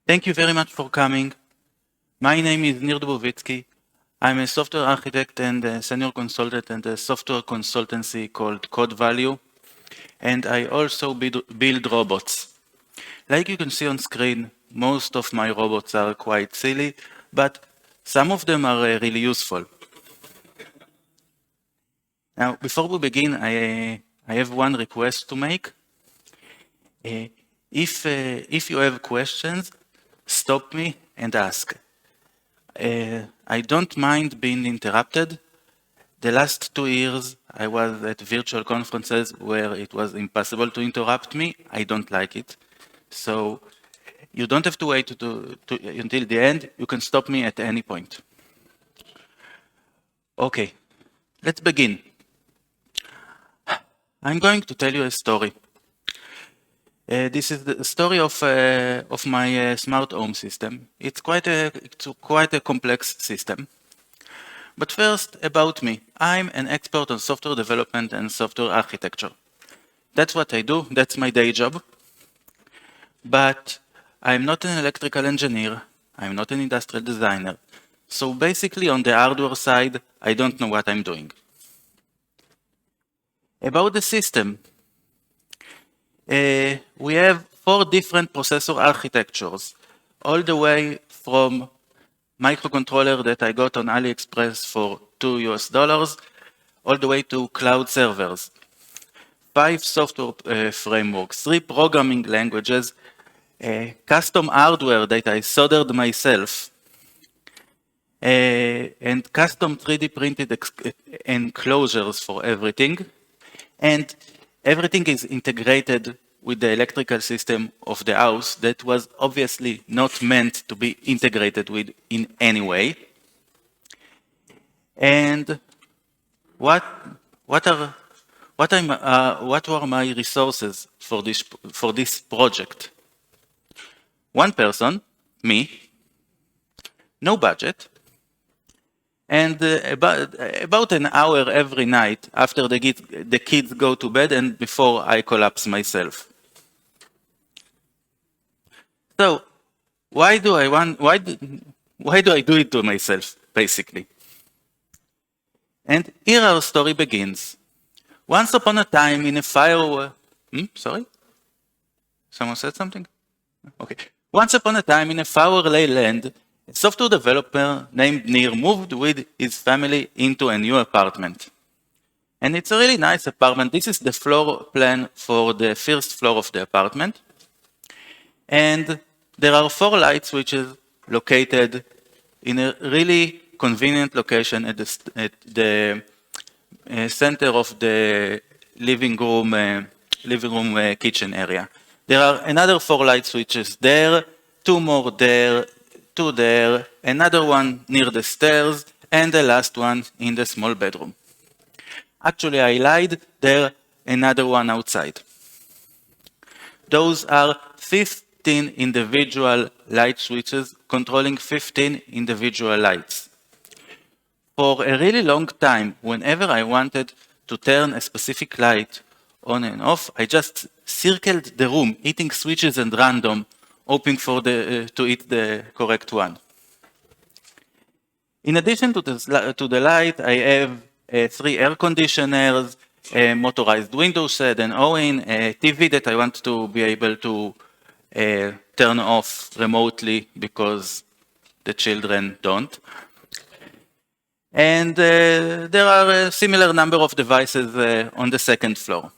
Thank you very much for coming. My name is Nir Dobovizki. I'm a software architect and a senior consultant at a software consultancy called Code Value, and I also build robots. Like you can see on screen, most of my robots are quite silly, but some of them are really useful. Now, before we begin, I have one request to make. If you have questions, stop me and ask. I don't mind being interrupted. The last 2 years, I was at virtual conferences where it was impossible to interrupt me. I don't like it. So you don't have to wait until the end. You can stop me at any point. Okay, let's begin. I'm going to tell you a story. This is the story of my smart home system. It's quite a complex system. But first, about me. I'm an expert on software development and software architecture. That's what I do. That's my day job. But I'm not an electrical engineer. I'm not an industrial designer. So basically, on the hardware side, I don't know what I'm doing. About the system, we have 4 different processor architectures, all the way from microcontroller that I got on AliExpress for $2, all the way to cloud servers. 5 software frameworks, 3 programming languages, custom hardware that I soldered myself, and custom 3D printed enclosures for everything. And everything is integrated with the electrical system of the house that was obviously not meant to be integrated with in any way. And what were my resources for this project? One person, me, no budget, and about an hour every night after the kids go to bed and before I collapse myself. So why do I do it to myself, basically? And here our story begins. Once upon a time in a sorry? Someone said something? Okay. Once upon a time in a faraway land, a software developer named Nir moved with his family into a new apartment. And it's a really nice apartment. This is the floor plan for the first floor of the apartment. And there are 4 light switches located in a really convenient location at the center of the living room kitchen area. There are another 4 light switches there, 2 more there, 2 there, another one near the stairs, and the last one in the small bedroom. Actually, I lied, there another one outside. Those are 15 individual light switches controlling 15 individual lights. For a really long time, whenever I wanted to turn a specific light on and off, I just circled the room, hitting switches at random, hoping to hit the correct one. In addition to the light, I have 3 air conditioners, a motorized window shed, an oven, a TV that I want to be able to turn off remotely because the children don't. And there are a similar number of devices on the 2nd floor.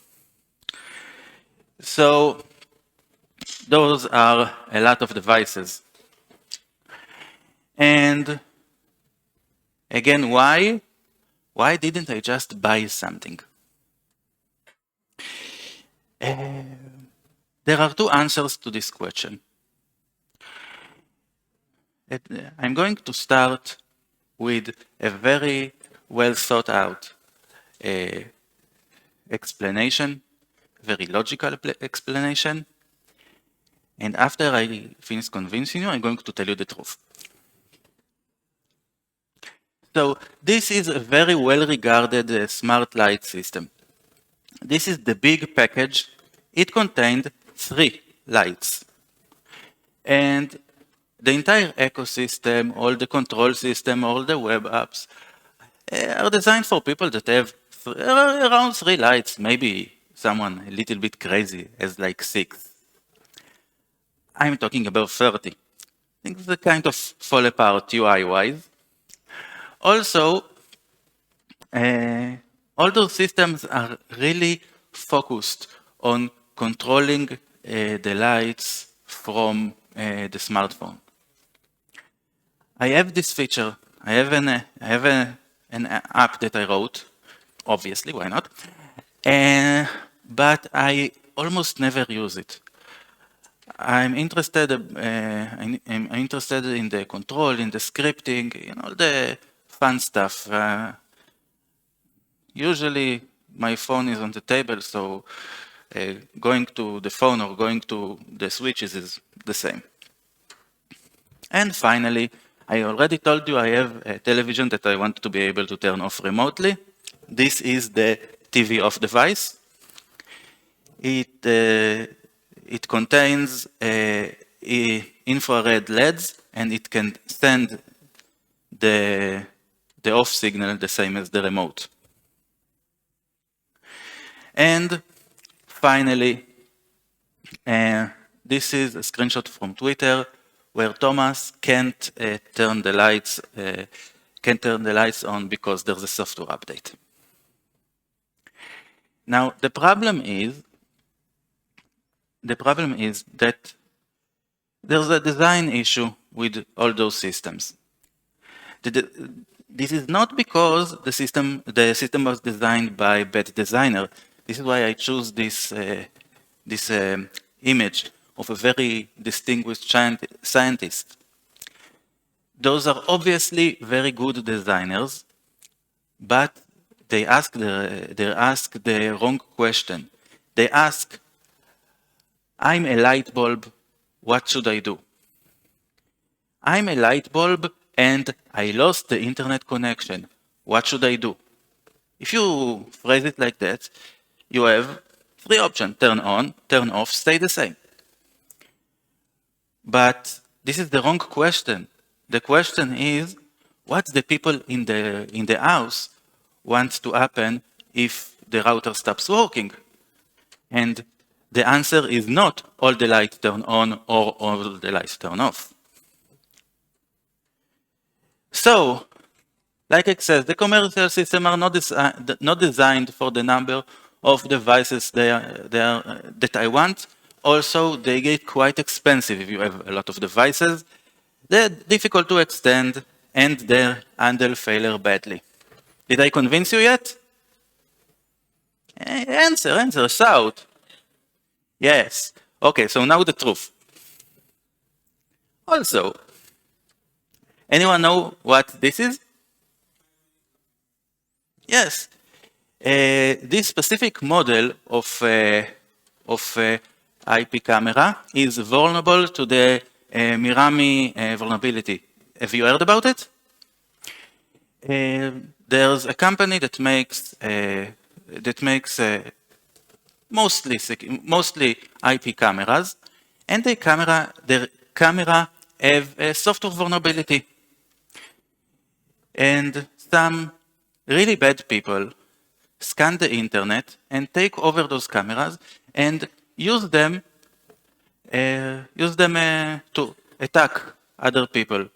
So those are a lot of devices. And again, why? Why didn't I just buy something? There are 2 answers to this question. I'm going to start with a very well thought out explanation, very logical explanation. And after I finish convincing you, I'm going to tell you the truth. So this is a very well regarded smart light system. This is the big package. It contained 3 lights. And The entire ecosystem, all the control system, all the web apps are designed for people that have around 3 lights. Maybe someone a little bit crazy has like 6. I'm talking about 30. Things that kind of fall apart UI-wise. Also, all those systems are really focused on controlling the lights from the smartphone. I have this feature. I have an app that I wrote. Obviously, why not? But I almost never use it. I'm interested in the control, in the scripting, all the fun stuff. Usually my phone is on the table, so going to the phone or going to the switches is the same. And finally, I already told you I have a television that I want to be able to turn off remotely. This is the TV off device. It contains infrared LEDs, and it can send the off signal the same as the remote. And finally, this is a screenshot from Twitter where Thomas can't turn the lights on because there's a software update. Now the problem is that there's a design issue with all those systems. This is not because the system was designed by a bad designer. This is why I choose this image of a very distinguished scientist. Those are obviously very good designers, but they ask the wrong question. They ask, I'm a light bulb, what should I do? I'm a light bulb and I lost the internet connection. What should I do? If you phrase it like that, you have 3 options: turn on, turn off, stay the same. But this is the wrong question. The question is, what the people in the house want to happen if the router stops working? And the answer is not all the lights turn on or all the lights turn off. So, like I said, the commercial systems are not designed for the number of devices that I want. Also, they get quite expensive if you have a lot of devices. They're difficult to extend, and they handle failure badly. Did I convince you yet? Answer, shout. Yes. Okay, so now the truth. Also, anyone know what this is? Yes. This specific model of IP camera is vulnerable to the Mirami vulnerability. Have you heard about it? There's a company that makes mostly IP cameras, and their camera have a software vulnerability. And some really bad people scan the internet and take over those cameras and use them to attack other people.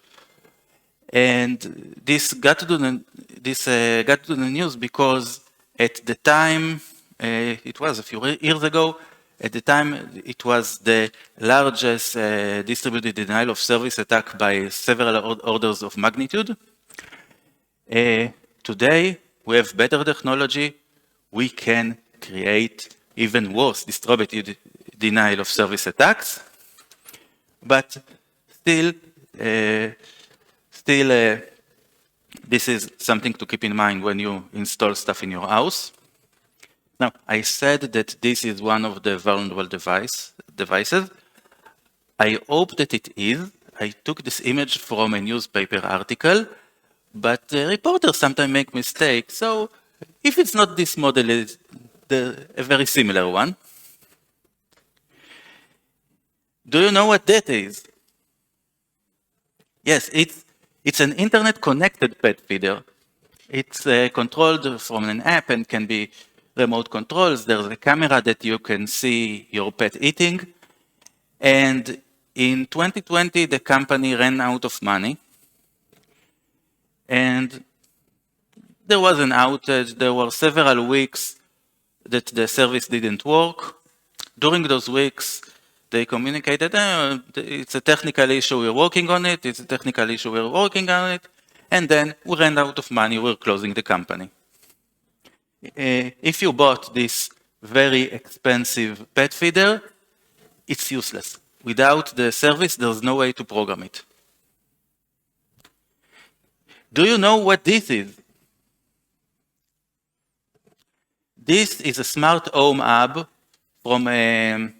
And this got to the news because at the time, it was a few years ago, at the time it was the largest distributed denial of service attack by several orders of magnitude. Today, we have better technology. We can create even worse distributed denial of service attacks. But still, this is something to keep in mind when you install stuff in your house. Now, I said that this is one of the vulnerable devices. I hope that it is. I took this image from a newspaper article, but reporters sometimes make mistakes. So if it's not this model, it's a very similar one. Do you know what that is? Yes, it's an internet-connected pet feeder. It's controlled from an app and can be remote controls. There's a camera that you can see your pet eating. And in 2020, the company ran out of money. And there was an outage. There were several weeks that the service didn't work. During those weeks, they communicated, it's a technical issue, we're working on it, it's a technical issue, we're working on it, and then we ran out of money, we're closing the company. If you bought this very expensive pet feeder, it's useless. Without the service, there's no way to program it. Do you know what this is? This is a smart home hub from a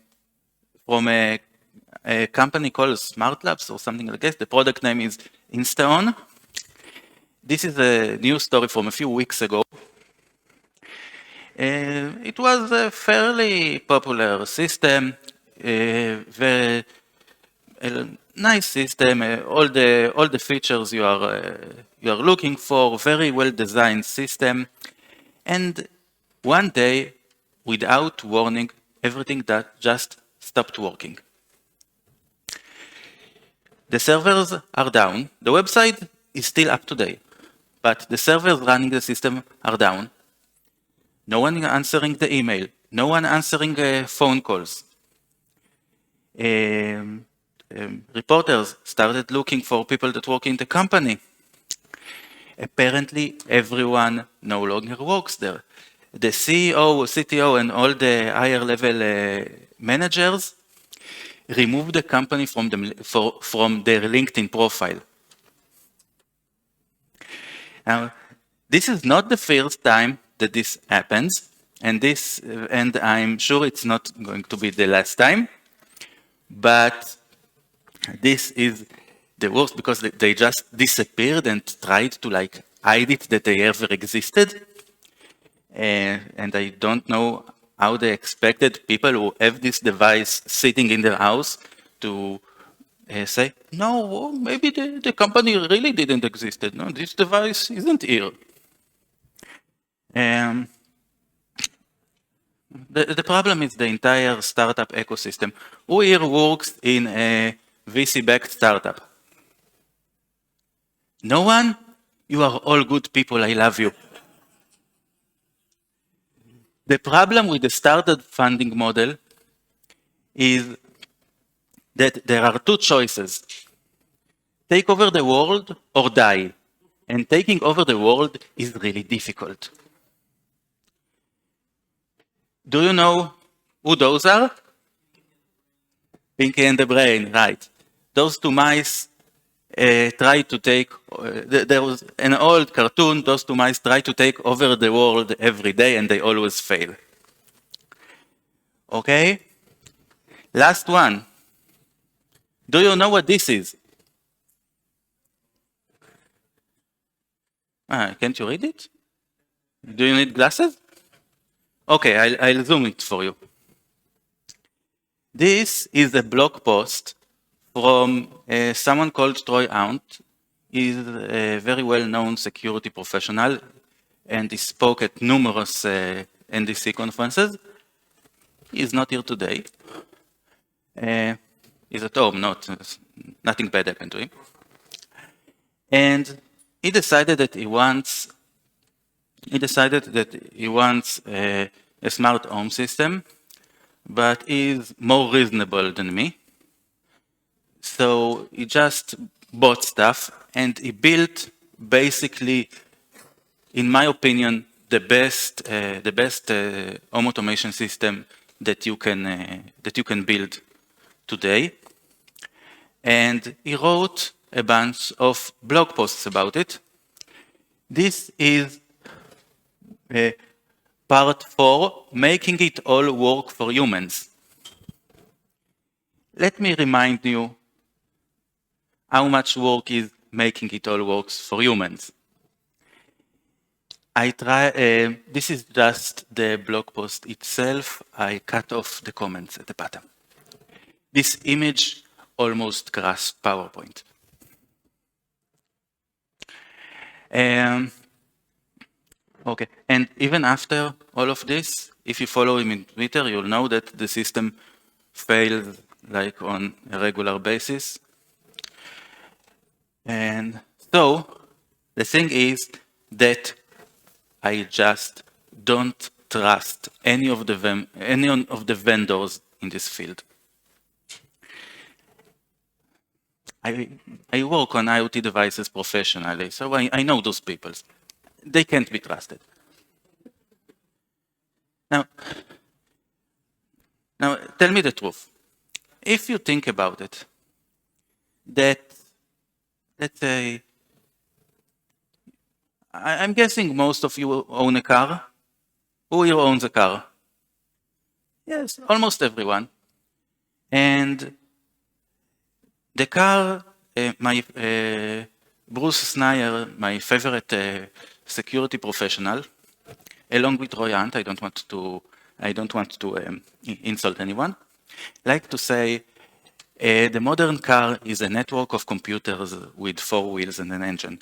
company called Smart Labs or something like this. The product name is Instaon. This is a news story from a few weeks ago. It was a fairly popular system, very nice system, all the features you are looking for, very well designed system, and one day, without warning, everything that just stopped working. The servers are down. The website is still up to date, but the servers running the system are down. No one answering the email. No one answering phone calls. Reporters started looking for people that work in the company. Apparently, everyone no longer works there. The CEO, CTO, and all the higher level managers removed the company from their LinkedIn profile. Now, this is not the first time that this happens, and I'm sure it's not going to be the last time, but this is the worst because they just disappeared and tried to hide it that they ever existed. And I don't know how they expected people who have this device sitting in their house to say, no, maybe the company really didn't exist. No, this device isn't here. The problem is the entire startup ecosystem. Who here works in a VC-backed startup? No one? You are all good people, I love you. The problem with the startup funding model is that there are two choices. Take over the world or die. And taking over the world is really difficult. Do you know who those are? Pinky and the Brain, right. Those two mice tried to take, there was an old cartoon, those two mice try to take over the world every day and they always fail. Okay? Last one. Do you know what this is? Can't you read it? Do you need glasses? Okay, I'll zoom it for you. This is a blog post from someone called Troy Hunt. He's a very well-known security professional, and he spoke at numerous NDC conferences. He's not here today. He's at home, nothing bad happened to him. And he decided that he wants a smart home system, but is more reasonable than me. So he just bought stuff and he built basically, in my opinion, the best home automation system that you can build today. And he wrote a bunch of blog posts about it. This is part 4, making it all work for humans. Let me remind you how much work is making it all works for humans. This is just the blog post itself. I cut off the comments at the bottom. This image almost crashed PowerPoint. Okay, and even after all of this, if you follow him in Twitter, you'll know that the system fails like on a regular basis. And so the thing is that I just don't trust any of the vendors in this field. I work on IoT devices professionally, so I know those people. They can't be trusted. Now, tell me the truth. If you think about it, that, let's say, I'm guessing most of you own a car. Who here owns a car? Yes, almost everyone. And the car, Bruce Snyder, my favorite security professional, along with Roy Hunt, I don't want to insult anyone, like to say the modern car is a network of computers with 4 wheels and an engine.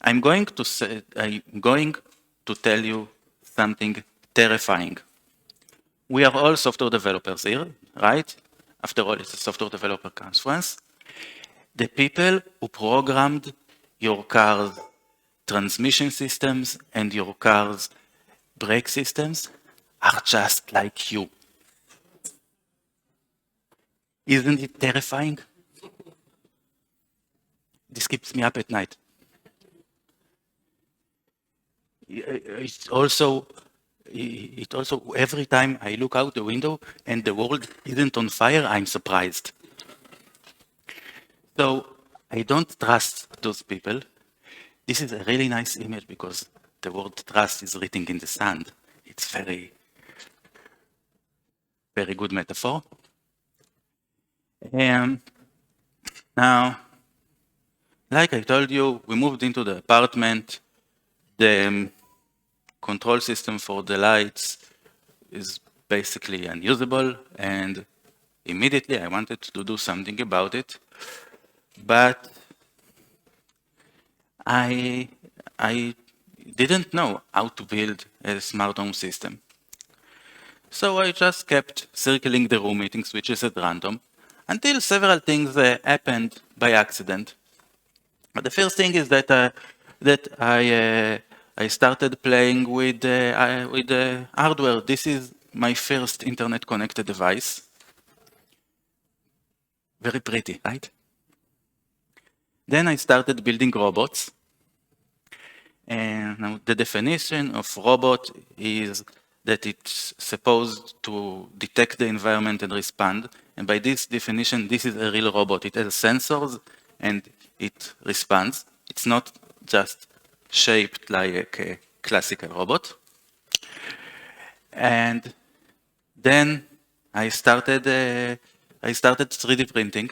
I'm going to tell you something terrifying. We are all software developers here, right? After all, it's a software developer conference. The people who programmed your car's transmission systems and your car's brake systems are just like you. Isn't it terrifying? This keeps me up at night. It also, every time I look out the window and the world isn't on fire, I'm surprised. So I don't trust those people. This is a really nice image because the word trust is written in the sand. It's very, very good metaphor. Now, like I told you, we moved into the apartment. The control system for the lights is basically unusable, and immediately I wanted to do something about it. But I didn't know how to build a smart home system. So I just kept circling the room, hitting switches at random, until several things happened by accident. But the first thing is that I started playing with the hardware. This is my first internet-connected device. Very pretty, right? Then I started building robots. And now the definition of robot is that it's supposed to detect the environment and respond. And by this definition, this is a real robot. It has sensors and it responds. It's not just shaped like a classical robot. And then I started 3D printing,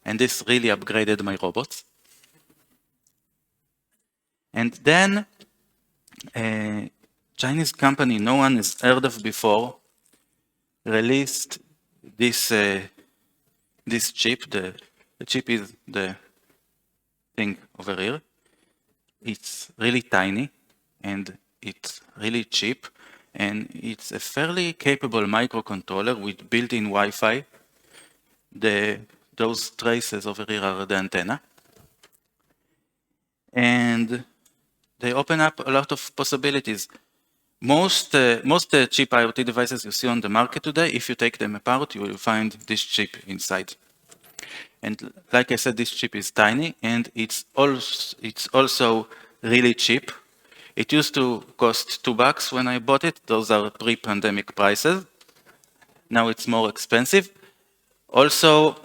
and this really upgraded my robots. And then a Chinese company no one has heard of before released this chip. The chip is the thing over here. It's really tiny and it's really cheap, and it's a fairly capable microcontroller with built-in Wi-Fi. Those traces over here are the antenna. And they open up a lot of possibilities. Most cheap IoT devices you see on the market today, if you take them apart, you will find this chip inside. And like I said, this chip is tiny, and it's also really cheap. It used to cost $2 when I bought it. Those are pre-pandemic prices. Now it's more expensive. Also,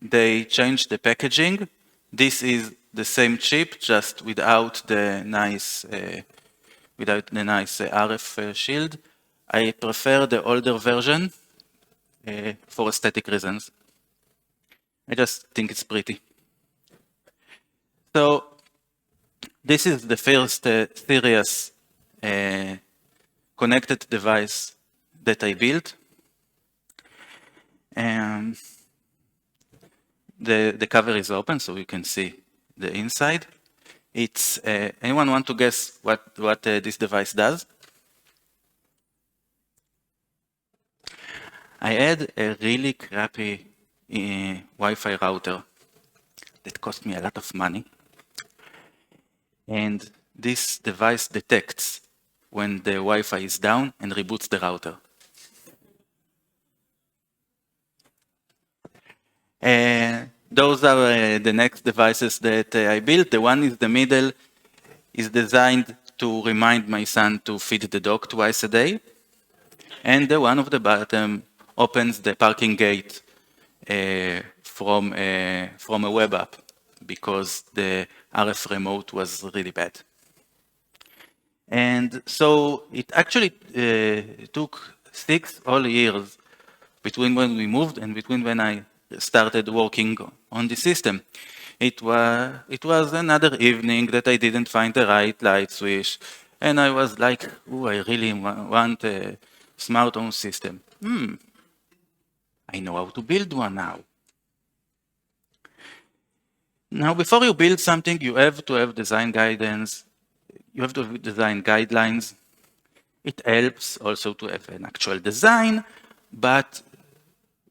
they changed the packaging. This is the same chip, just without the nice RF shield. I prefer the older version for aesthetic reasons. I just think it's pretty. So this is the first serious connected device that I built. The cover is open, so you can see the inside. It's anyone want to guess what this device does? I had a really crappy Wi-Fi router that cost me a lot of money. And this device detects when the Wi-Fi is down and reboots the router. Those are the next devices that I built. The one in the middle is designed to remind my son to feed the dog twice a day. And the one of the bottom opens the parking gate from a web app because the RF remote was really bad. And so it actually took 6 whole years between when we moved and between when I started working on the system. It was another evening that I didn't find the right light switch, and I was like, "Ooh, I really want a smart home system. I know how to build one now." Now, before you build something, you have to have design guidance. You have to have design guidelines. It helps also to have an actual design, but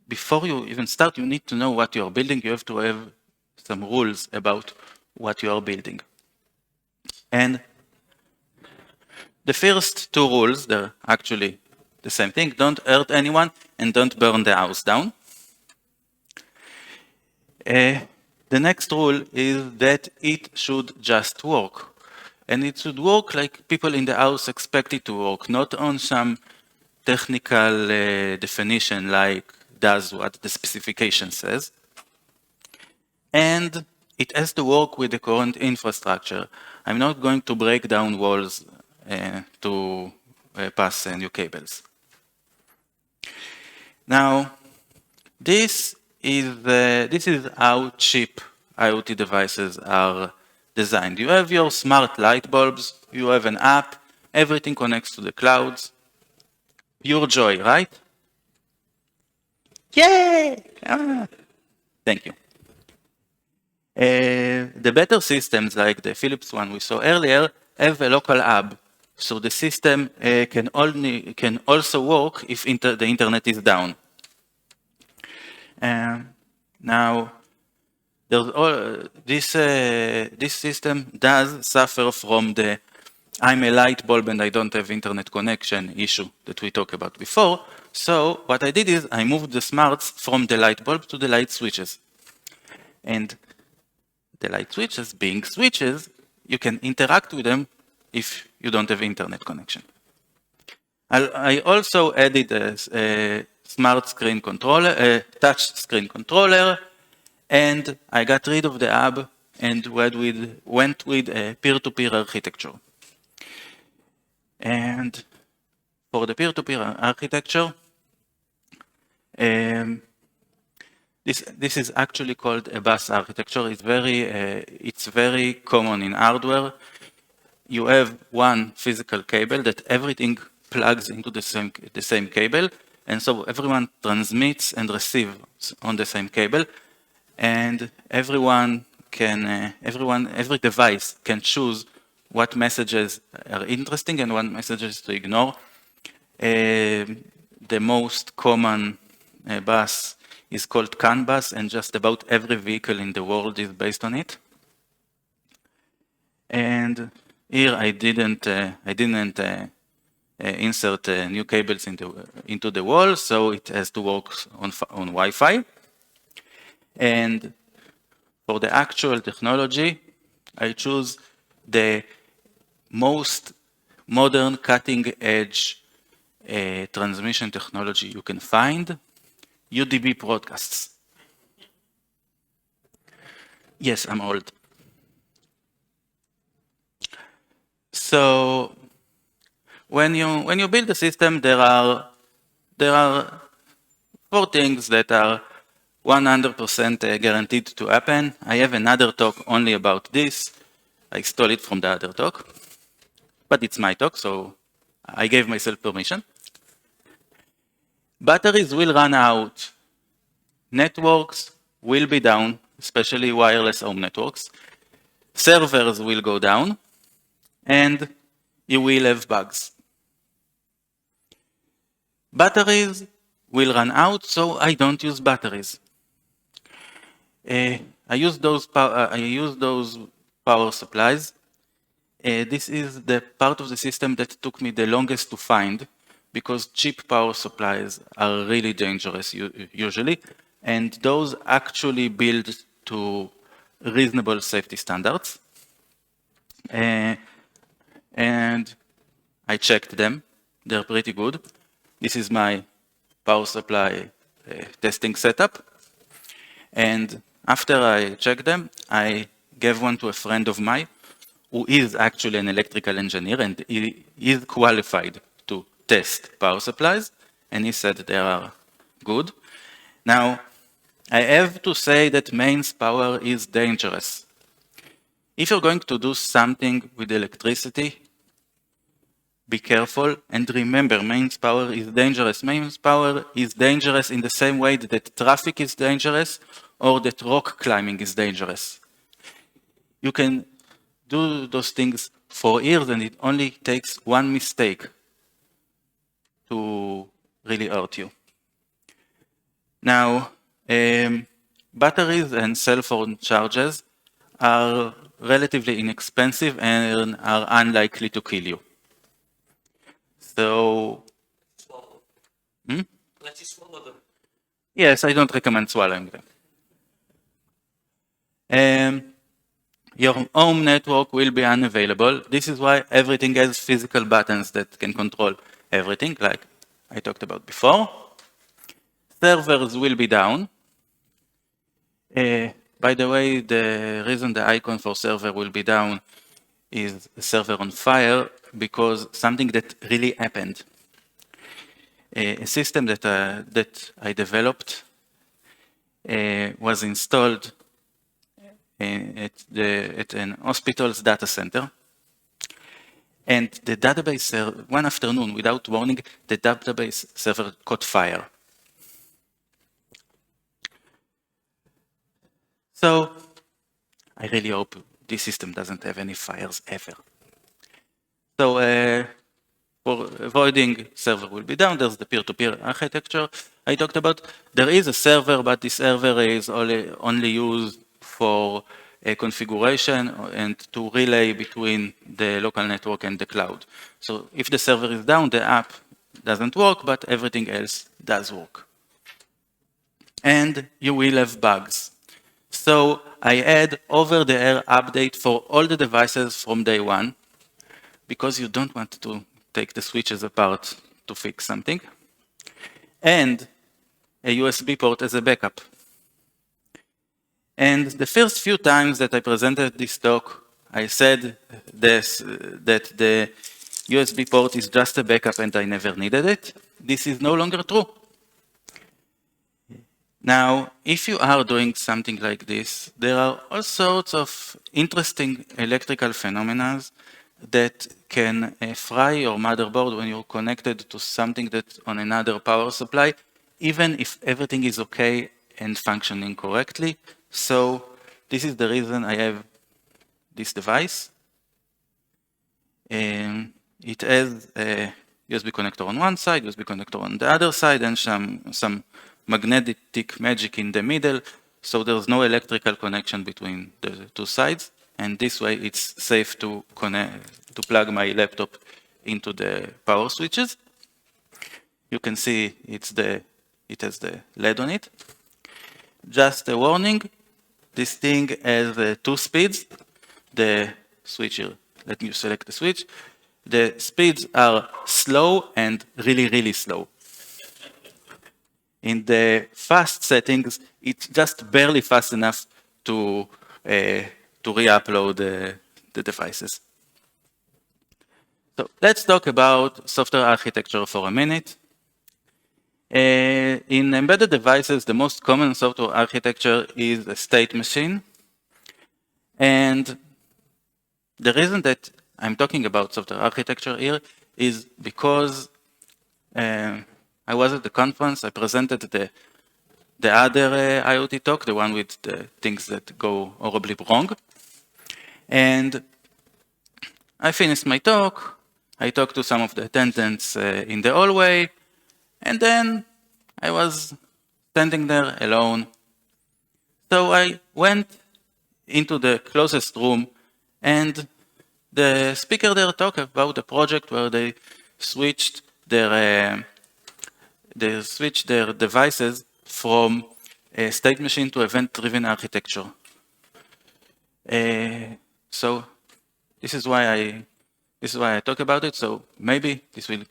before you even start, you need to know what you're building. You have to have some rules about what you are building. And the first 2 rules, they're actually the same thing. Don't hurt anyone and don't burn the house down. The next rule is that it should just work. And it should work like people in the house expect it to work, not on some technical definition like does what the specification says. And it has to work with the current infrastructure. I'm not going to break down walls to pass new cables. Now, this is how cheap IoT devices are designed. You have your smart light bulbs, you have an app, everything connects to the clouds. Pure joy, right? Yay! Thank you. The better systems, like the Philips one we saw earlier, have a local hub. So the system can also work if the internet is down. Now, this system does suffer from the I'm a light bulb and I don't have internet connection issue that we talked about before. So what I did is I moved the smarts from the light bulb to the light switches. And the light switches, being switches, you can interact with them if you don't have internet connection. I also added a smart screen controller, touch screen controller, and I got rid of the hub and went with a peer-to-peer architecture. And for the peer-to-peer architecture, this is actually called a bus architecture. It's very common in hardware. You have one physical cable that everything plugs into the same cable, and so everyone transmits and receives on the same cable, and every device can choose what messages are interesting and what messages to ignore. The most common bus is called CAN bus, and just about every vehicle in the world is based on it. And here I didn't insert new cables into the wall, so it has to work on Wi-Fi. And for the actual technology, I choose the most modern cutting-edge transmission technology you can find, UDP broadcasts. Yes, I'm old. So when you build a system, there are 4 things that are 100% guaranteed to happen. I have another talk only about this. I stole it from the other talk, but it's my talk, so I gave myself permission. Batteries will run out. Networks will be down, especially wireless home networks. servers will go down, and you will have bugs. Batteries will run out, so I don't use batteries. I use those power supplies. This is the part of the system that took me the longest to find, because cheap power supplies are really dangerous usually, and those actually build to reasonable safety standards. And I checked them. They're pretty good. This is my power supply testing setup. And after I checked them, I gave one to a friend of mine who is actually an electrical engineer, and he is qualified to test power supplies, and he said they are good. Now, I have to say that mains power is dangerous. If you're going to do something with electricity, be careful, and remember, mains power is dangerous. Mains power is dangerous in the same way that traffic is dangerous or that rock climbing is dangerous. You can do those things for years, and it only takes one mistake to really hurt you. Now, batteries and cell phone chargers are relatively inexpensive and are unlikely to kill you. So, Let you swallow them. Yes, I don't recommend swallowing them. Your home network will be unavailable. This is why everything has physical buttons that can control everything, like I talked about before. Servers will be down. By the way, the reason the icon for server will be down is server on fire, because something that really happened. A system that I developed was installed at an hospital's data center. And the database server, one afternoon, without warning, the database server caught fire. So I really hope this system doesn't have any fires ever. So for avoiding server will be down, there's the peer-to-peer architecture I talked about. There is a server, but this server is only used for a configuration and to relay between the local network and the cloud. So if the server is down, the app doesn't work, but everything else does work. And you will have bugs. So I add over-the-air update for all the devices from day one, because you don't want to take the switches apart to fix something. And a USB port as a backup. And the first few times that I presented this talk, I said that the USB port is just a backup and I never needed it. This is no longer true. Now, if you are doing something like this, there are all sorts of interesting electrical phenomena that can fry your motherboard when you're connected to something that's on another power supply, even if everything is okay and functioning correctly. So this is the reason I have this device. It has a USB connector on one side, USB connector on the other side, and some magnetic magic in the middle, so there's no electrical connection between the two sides, and this way it's safe to plug my laptop into the power switches. You can see it has the LED on it. Just a warning, this thing has 2 speeds. The switch here, let me select the switch. The speeds are slow and really, really slow. In the fast settings, it's just barely fast enough to re-upload the devices. So let's talk about software architecture for a minute. In embedded devices, the most common software architecture is a state machine. And the reason that I'm talking about software architecture here is because I was at the conference, I presented the other IoT talk, the one with the things that go horribly wrong. And I finished my talk. I talked to some of the attendants in the hallway, and then I was standing there alone. So I went into the closest room, and the speaker there talked about a project where they switched their devices from a state machine to event-driven architecture. So this is why I talk about it. So maybe this will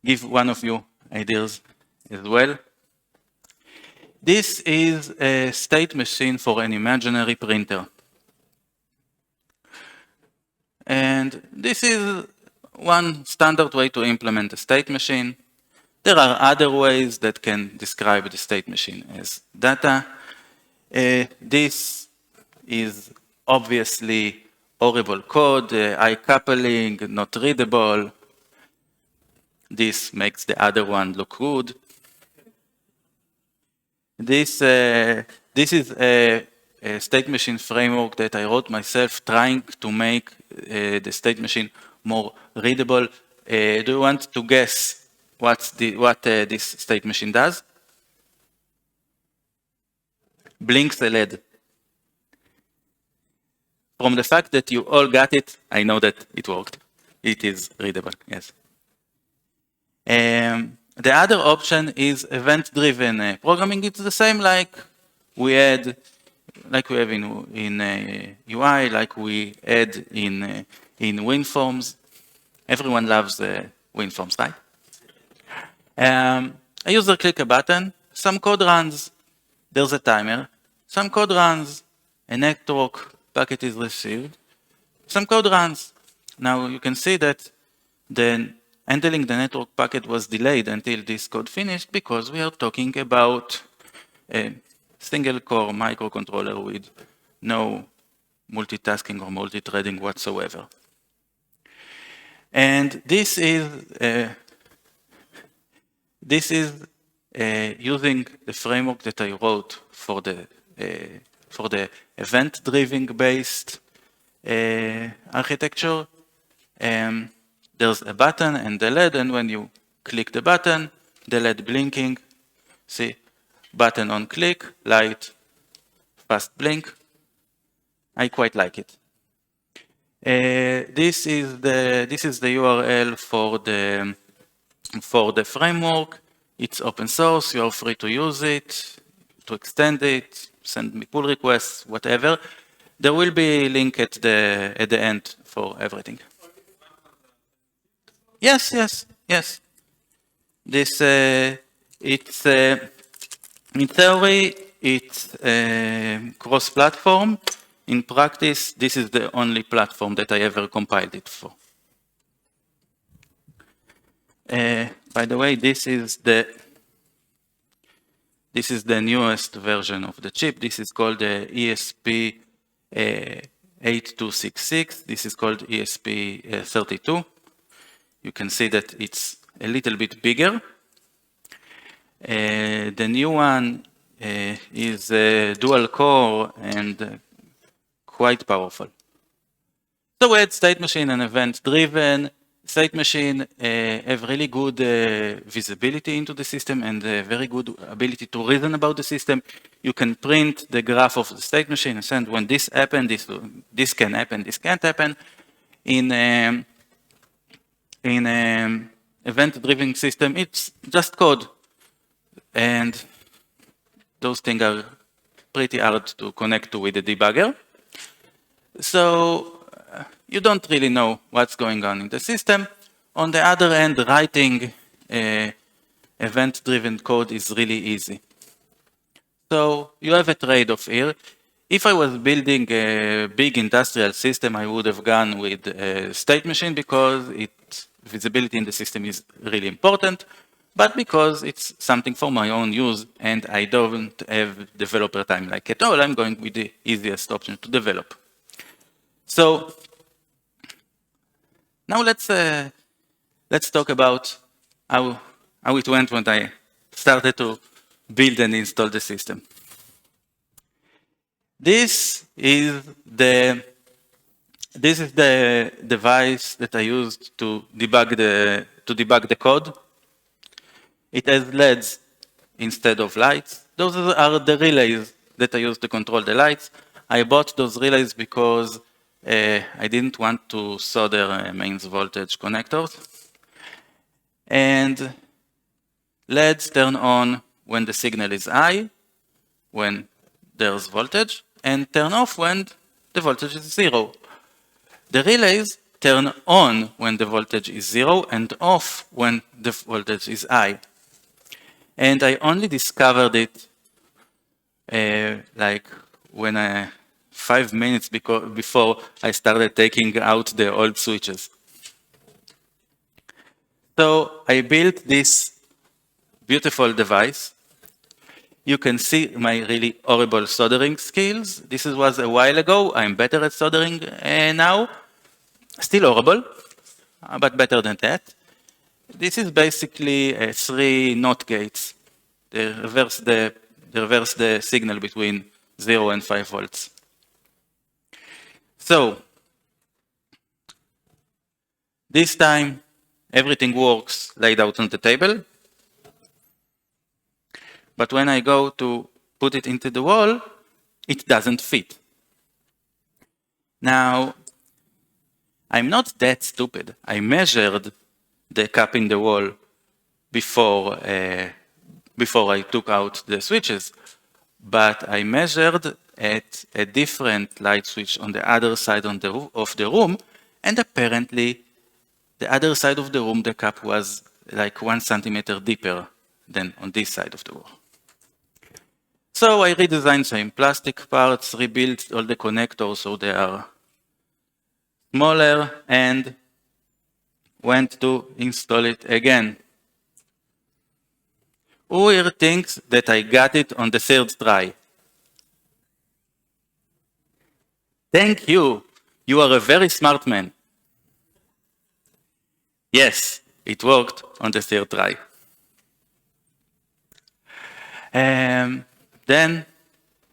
give one of you ideas as well. This is a state machine for an imaginary printer. And this is one standard way to implement a state machine. There are other ways that can describe the state machine as data. This is obviously horrible code, eye coupling, not readable. This makes the other one look good. This is a state machine framework that I wrote myself, trying to make the state machine more readable. Do you want to guess what this state machine does? Blinks a LED. From the fact that you all got it, I know that it worked. It is readable, yes. The other option is event-driven programming. It's the same like we have in UI, like we add in WinForms. Everyone loves WinForms, right? A user click a button, some code runs, there's a timer, some code runs, a network packet is received, some code runs. Now you can see that handling the network packet was delayed until this code finished because we are talking about a single core microcontroller with no multitasking or multi-threading whatsoever. And this is using the framework that I wrote for the event-driven based architecture. There's a button and the LED, and when you click the button, the LED blinking, see, button on click, light, fast blink. I quite like it. This is the URL for the framework. It's open source. You are free to use it, to extend it, send me pull requests, whatever. There will be a link at the end for everything. Yes. This it's in theory it's cross-platform. In practice, this is the only platform that I ever compiled it for. By the way, this is the newest version of the chip. This is called the ESP8266. This is called ESP32. You can see that it's a little bit bigger. The new one is dual core and quite powerful. So we had state machine and event-driven. State machine have really good visibility into the system and a very good ability to reason about the system. You can print the graph of the state machine and send when this happened, this can happen, this can't happen. In event-driven system, it's just code. And those things are pretty hard to connect to with the debugger. So you don't really know what's going on in the system. On the other hand, writing event-driven code is really easy. So you have a trade-off here. If I was building a big industrial system, I would have gone with a state machine because its visibility in the system is really important, but because it's something for my own use and I don't have developer time like at all, I'm going with the easiest option to develop. So now let's talk about how it went when I started to build and install the system. This is the This is the device that I used to debug the code. It has LEDs instead of lights. Those are the relays that I use to control the lights. I bought those relays because I didn't want to solder mains voltage connectors. And LEDs turn on when the signal is high, when there's voltage, and turn off when the voltage is zero. The relays turn on when the voltage is zero and off when the voltage is high. And I only discovered it like when 5 minutes before I started taking out the old switches. So I built this beautiful device. You can see my really horrible soldering skills. This was a while ago. I'm better at soldering now. Still horrible, but better than that. This is basically 3 NOT gates. They reverse the signal between 0 and 5 volts. So, this time, everything works laid out on the table. But when I go to put it into the wall, it doesn't fit. Now, I'm not that stupid. I measured the cap in the wall before I took out the switches, but I measured at a different light switch on the other side of the room, and apparently the other side of the room, the cap was like 1 centimeter deeper than on this side of the wall. So I redesigned some plastic parts, rebuilt all the connectors so they are smaller, and went to install it again. Who here thinks that I got it on the 3rd try? Thank you. You are a very smart man. Yes, it worked on the 3rd try. Then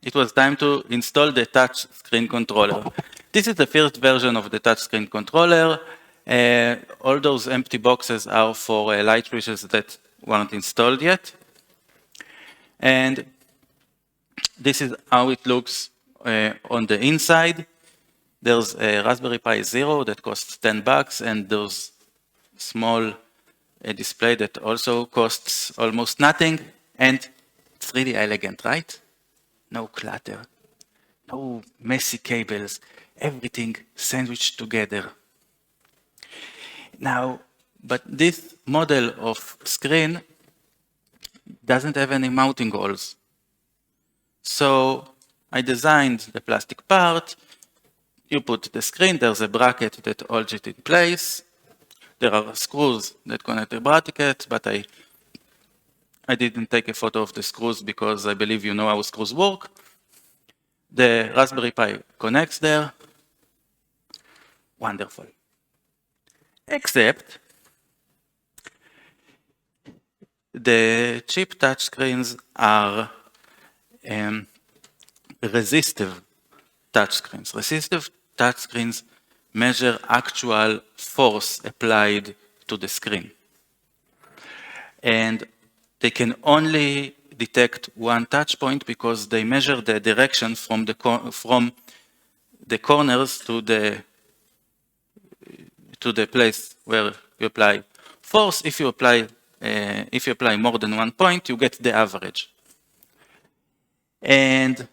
it was time to install the touch screen controller. This is the first version of the touch screen controller. All those empty boxes are for light switches that weren't installed yet. And this is how it looks on the inside. There's a Raspberry Pi Zero that costs $10, and there's small display that also costs almost nothing. And it's really elegant, right? No clutter, no messy cables, everything sandwiched together. Now, but this model of screen doesn't have any mounting holes. So I designed the plastic part. You put the screen, there's a bracket that holds it in place. There are screws that connect the bracket, but I didn't take a photo of the screws because I believe you know how screws work. The Raspberry Pi connects there. Wonderful. Except the cheap touchscreens are resistive touchscreens. Resistive touchscreens measure actual force applied to the screen. And they can only detect one touch point because they measure the direction from the corners to the place where you apply force. If you apply more than 1 point, you get the average. And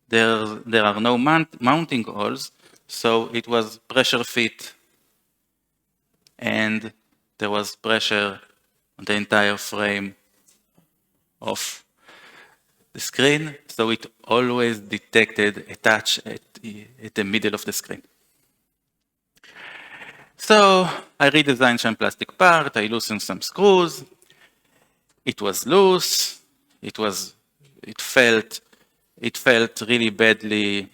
there are no mounting holes, so it was pressure fit, and there was pressure on the entire frame of the screen, so it always detected a touch at the middle of the screen. So I redesigned some plastic part, I loosened some screws. It was loose, it felt really badly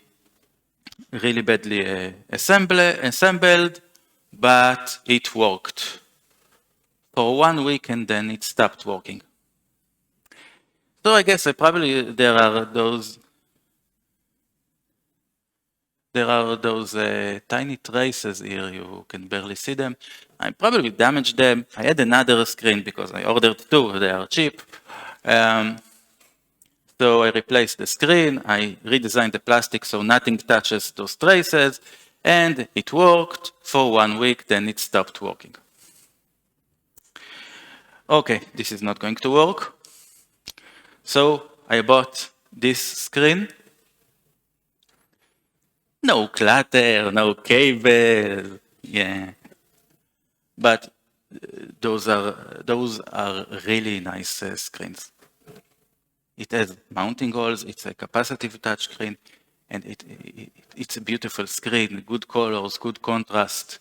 assembled, but it worked for 1 week and then it stopped working. So I guess probably there there are those tiny traces here. You can barely see them. I probably damaged them. I had another screen because I ordered two. They are cheap. So I replaced the screen. I redesigned the plastic so nothing touches those traces. And it worked for 1 week. Then it stopped working. Okay, this is not going to work. So I bought this screen. No clutter, no cable, yeah. But those are really nice screens. It has mounting holes, it's a capacitive touchscreen, and it's a beautiful screen, good colors, good contrast,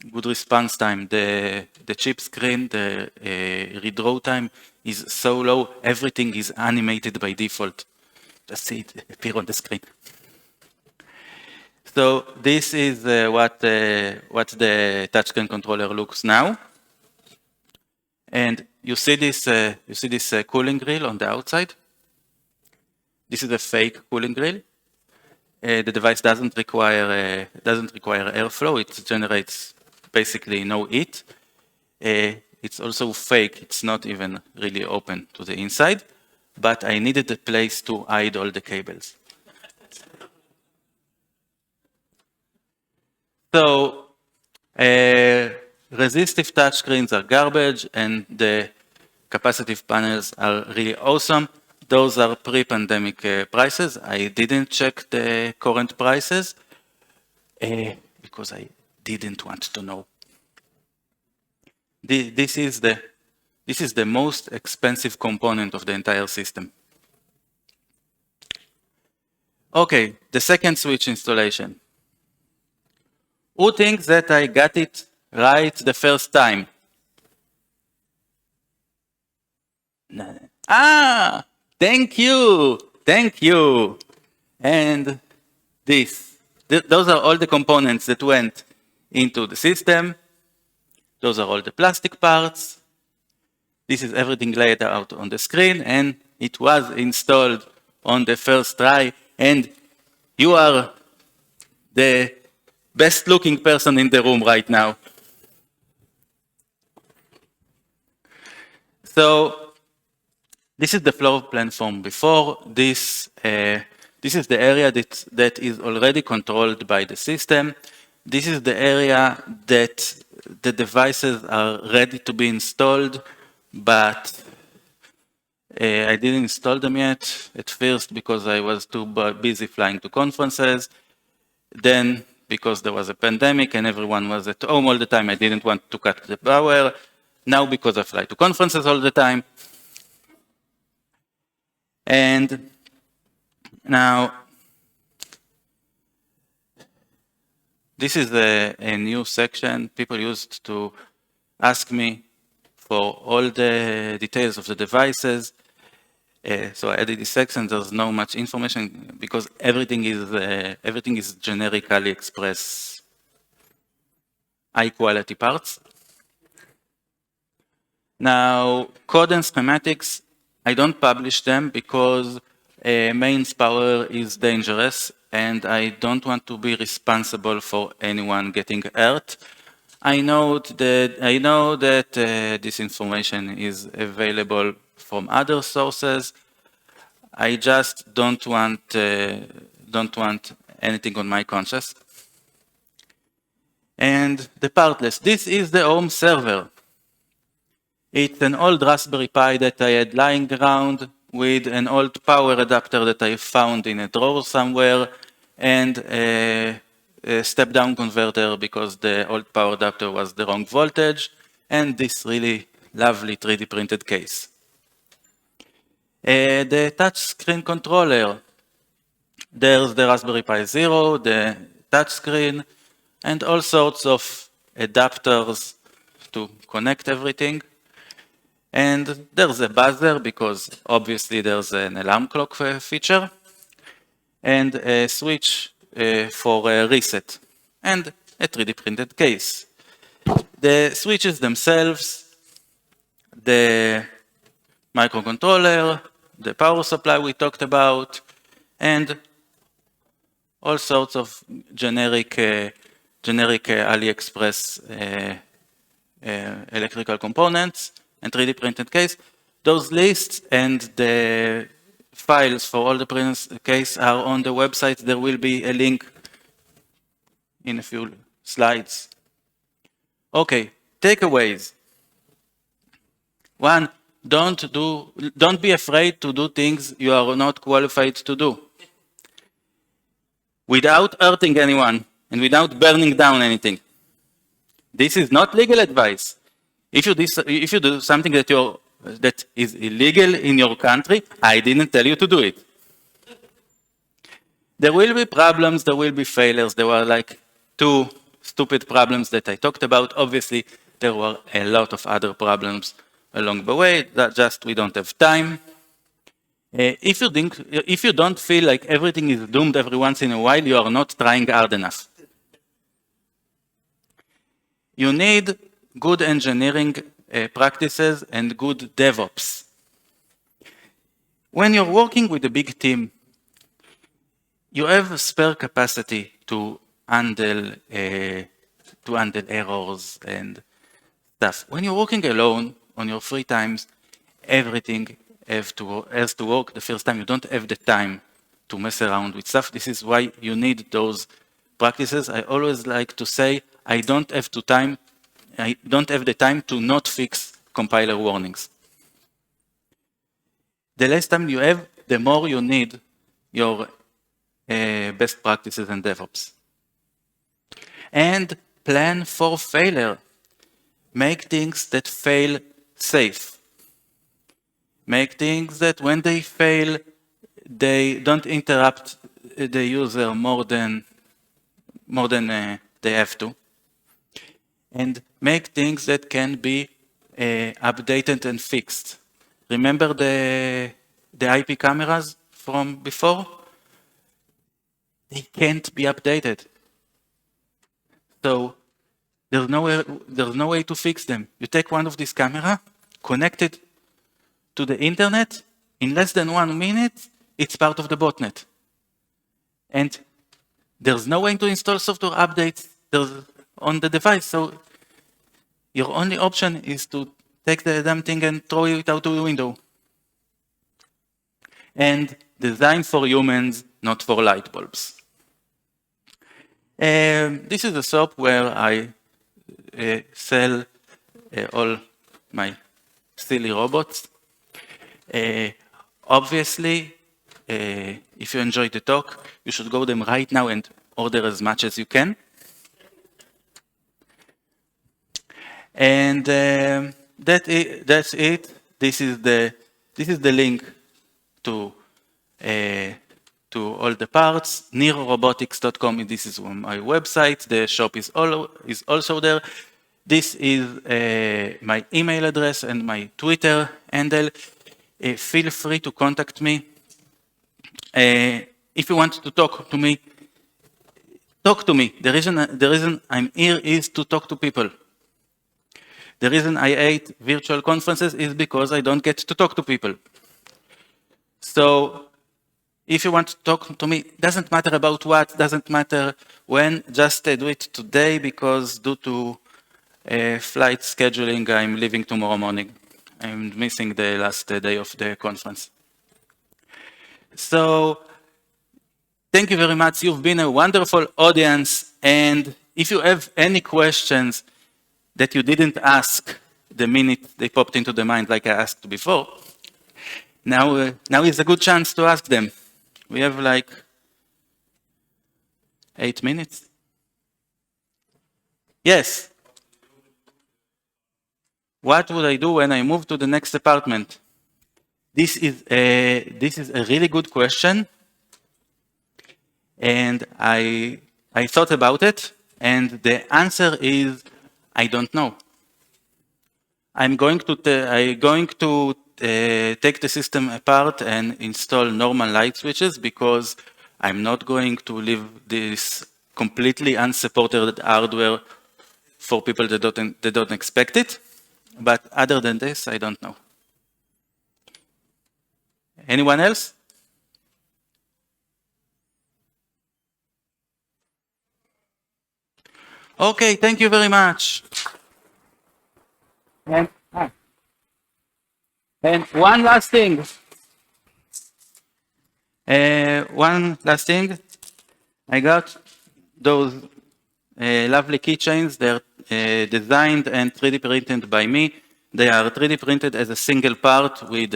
good response time. The chip screen, the redraw time is so low, everything is animated by default. Just see it appear on the screen. So this is what the touchscreen controller looks now. And you see this cooling grill on the outside. This is a fake cooling grill. The device doesn't require airflow. It generates basically no heat. It's also fake. It's not even really open to the inside. But I needed a place to hide all the cables. So resistive touchscreens are garbage, and the capacitive panels are really awesome. Those are pre-pandemic prices. I didn't check the current prices because I didn't want to know. This is the most expensive component of the entire system. Okay, the second switch installation. Who thinks that I got it right the first time? Ah, thank you, thank you. And those are all the components that went into the system. Those are all the plastic parts. This is everything laid out on the screen, and it was installed on the first try. And you are the best looking person in the room right now. So this is the floor plan from before. This is the area that is already controlled by the system. This is the area that the devices are ready to be installed, but I didn't install them yet at first because I was too busy flying to conferences. Then, because there was a pandemic and everyone was at home all the time, I didn't want to cut the power. Now, because I fly to conferences all the time. And now, this is a new section. People used to ask me for all the details of the devices. So I added this section. There's not much information because everything is generic AliExpress high quality parts. Now, code and schematics, I don't publish them because mains power is dangerous and I don't want to be responsible for anyone getting hurt. I know that this information is available from other sources. I just don't want anything on my conscience. And the part list. This is the home server. It's an old Raspberry Pi that I had lying around with an old power adapter that I found in a drawer somewhere and a step-down converter because the old power adapter was the wrong voltage, and this really lovely 3D printed case. The touch screen controller. There's the Raspberry Pi Zero, the touch screen, and all sorts of adapters to connect everything. And there's a buzzer because obviously there's an alarm clock feature, and a switch for a reset, and a 3D printed case. The switches themselves, the microcontroller, the power supply we talked about, and all sorts of generic AliExpress electrical components and 3D printed case. Those lists and the files for all the printed case are on the website. There will be a link in a few slides. Okay, takeaways. One, don't be afraid to do things you are not qualified to do. Without hurting anyone and without burning down anything. This is not legal advice. If you do something that is illegal in your country, I didn't tell you to do it. There will be problems, there will be failures. There were like 2 stupid problems that I talked about. Obviously, there were a lot of other problems along the way, that just we don't have time. If you don't feel like everything is doomed every once in a while, you are not trying hard enough. You need good engineering practices and good DevOps. When you're working with a big team, you have spare capacity to handle errors and stuff. When you're working alone on your free times, everything has to work the first time. You don't have the time to mess around with stuff. This is why you need those practices. I always like to say, I don't have the time to not fix compiler warnings. The less time you have, the more you need your best practices and DevOps. And plan for failure. Make things that fail safe. Make things that when they fail, they don't interrupt the user more than they have to. And make things that can be updated and fixed. Remember the IP cameras from before? They can't be updated. So there's no way to fix them. You take one of these cameras, connect it to the internet, in less than 1 minute, it's part of the botnet. And there's no way to install software updates on the device, so your only option is to take the damn thing and throw it out the window. And design for humans, not for light bulbs. This is a shop where I sell all my silly robots. Obviously, if you enjoyed the talk, you should go them right now and order as much as you can. And that's it. This is the link to all the parts. nirrobotics.com. This is my website. The shop is also there. This is my email address and my Twitter handle. Feel free to contact me. If you want to talk to me, talk to me. The reason I'm here is to talk to people. The reason I hate virtual conferences is because I don't get to talk to people. So if you want to talk to me, doesn't matter about what, doesn't matter when, just do it today, because due to flight scheduling, I'm leaving tomorrow morning. I'm missing the last day of the conference. So thank you very much. You've been a wonderful audience. And if you have any questions that you didn't ask the minute they popped into the mind, like I asked before, now is a good chance to ask them. We have like 8 minutes. Yes. What would I do when I move to the next apartment? This is a really good question. And I thought about it, and the answer is, I don't know. I'm going to take the system apart and install normal light switches, because I'm not going to leave this completely unsupported hardware for people that don't expect it. But other than this, I don't know. Anyone else? Okay, thank you very much. And one last thing. One last thing. I got those lovely keychains. They're designed and 3D printed by me. They are 3D printed as a single part with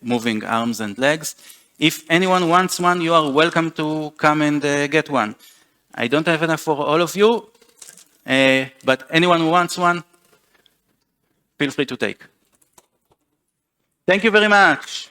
moving arms and legs. If anyone wants one, you are welcome to come and get one. I don't have enough for all of you, but anyone who wants one, feel free to take. Thank you very much.